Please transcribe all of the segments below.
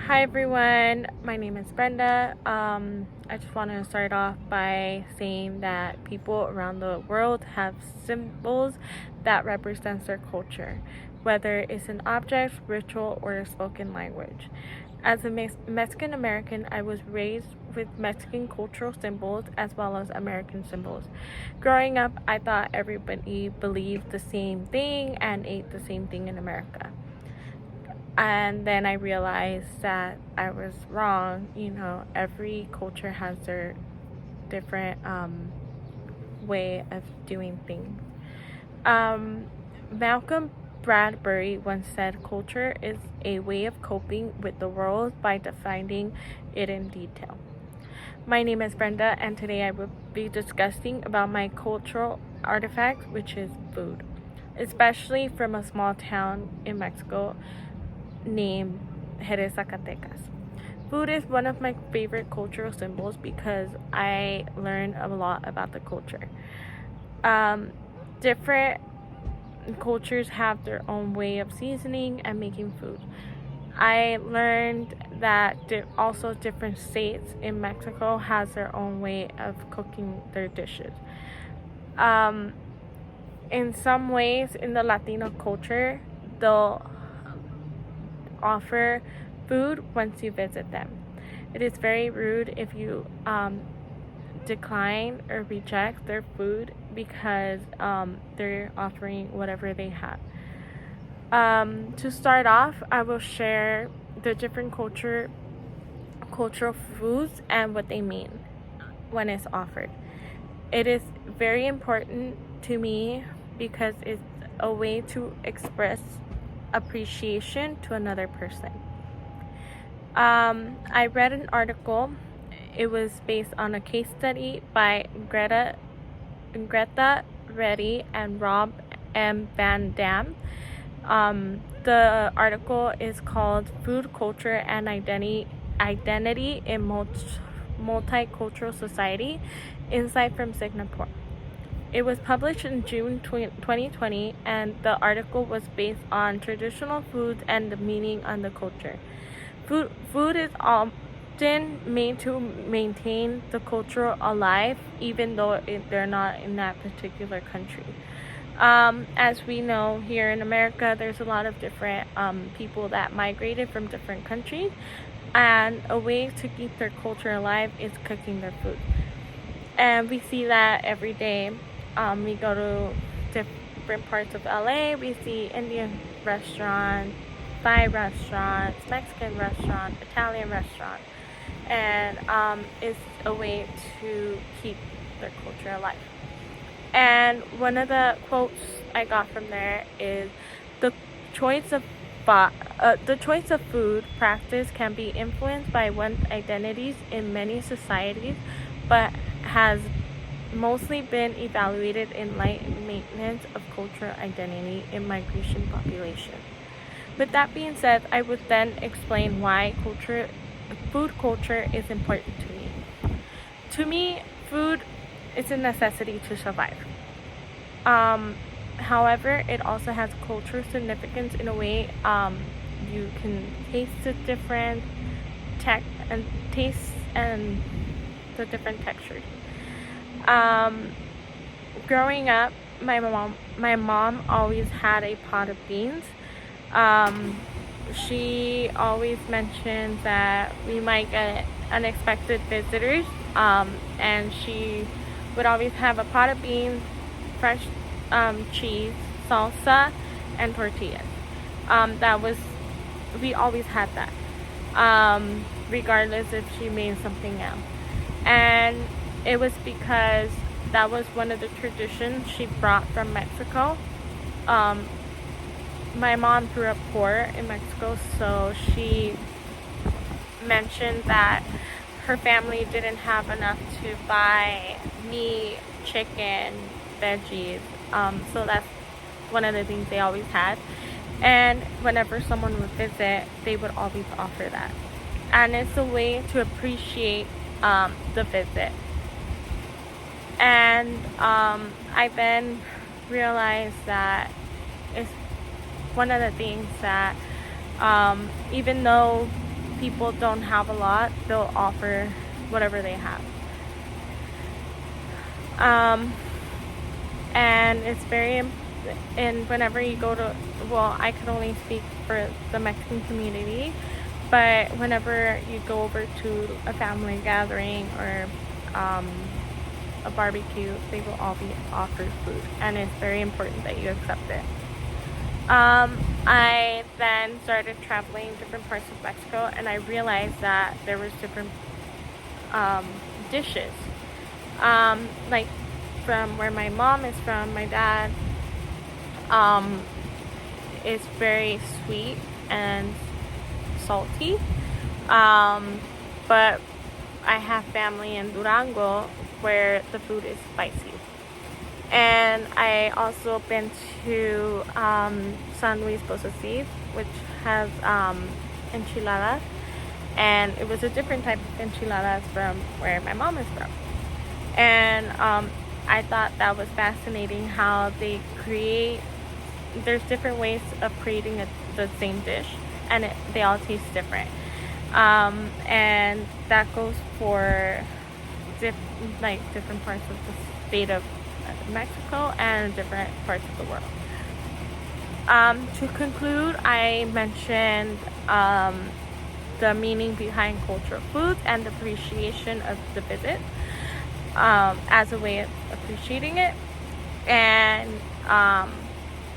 Hi everyone, my name is Brenda. I just want to start off by saying that people around the world have symbols that represents their culture, whether it's an object, ritual, or a spoken language. As a Mexican American, I was raised with Mexican cultural symbols as well as American symbols. Growing up, I thought everybody believed the same thing and ate the same thing in America. And then I realized that I was wrong. Every culture has their different way of doing things. Malcolm Bradbury once said, "Culture is a way of coping with the world by defining it in detail." My name is Brenda, and today I will be discussing about my cultural artifact, which is food, especially from a small town in Mexico named Jerez, Zacatecas. Food is one of my favorite cultural symbols because I learn a lot about the culture. Different cultures have their own way of seasoning and making food. I learned that also different states in Mexico has their own way of cooking their dishes. In some ways, in the Latino culture, they'll offer food once you visit them. It is very rude if you decline or reject their food because they're offering whatever they have. To start off, I will share the different cultural foods and what they mean when it's offered. It is very important to me because it's a way to express appreciation to another person. I read an article. It was based on a case study by Greta Reddy and Rob M. Van Dam. The article is called "Food, Culture, and Identity in Multicultural Society: Insight from Singapore." It was published in June 2020, and the article was based on traditional foods and the meaning on the culture. Food is often made to maintain the culture alive, even though they're not in that particular country. As we know, here in America, there's a lot of different people that migrated from different countries, and a way to keep their culture alive is cooking their food. And we see that every day. We go to different parts of LA, we see Indian restaurants, Thai restaurants, Mexican restaurants, Italian restaurants, and it's a way to keep their culture alive. And one of the quotes I got from there is, the choice of food practice can be influenced by one's identities in many societies, but has mostly been evaluated in light maintenance of cultural identity in migration population. With that being said, I would then explain why food culture is important to me. To me, food is a necessity to survive. However, it also has cultural significance in a way. You can taste the different taste and the different textures. Growing up, my mom always had a pot of beans. She always mentioned that we might get unexpected visitors, and she would always have a pot of beans, fresh cheese, salsa, and tortillas. We always had that, regardless if she made something else. And it was because that was one of the traditions she brought from Mexico. My mom grew up poor in Mexico, so she mentioned that her family didn't have enough to buy meat, chicken, veggies. So that's one of the things they always had. And whenever someone would visit, they would always offer that. And it's a way to appreciate the visit. And I then realized that it's one of the things that even though people don't have a lot, they'll offer whatever they have. And it's very, and whenever you go to, well, I can only speak for the Mexican community, but whenever you go over to a family gathering or a barbecue, they will all be offered food, and it's very important that you accept it. I then started traveling different parts of Mexico, and I realized that there was different dishes. Like from where my mom is from, my dad is very sweet and salty. But I have family in Durango where the food is spicy. And I also been to San Luis Potosí, which has enchiladas, and it was a different type of enchiladas from where my mom is from. And I thought that was fascinating how they create, there's different ways of creating the same dish, and they all taste different. And that goes for different parts of the state of Mexico and different parts of the world. To conclude, I mentioned the meaning behind cultural foods and the appreciation of the visit as a way of appreciating it. And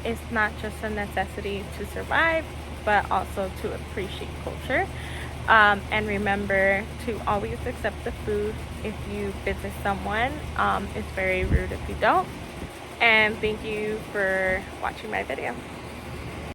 it's not just a necessity to survive, but also to appreciate culture. And remember to always accept the food if you visit someone. It's very rude if you don't. And thank you for watching my video.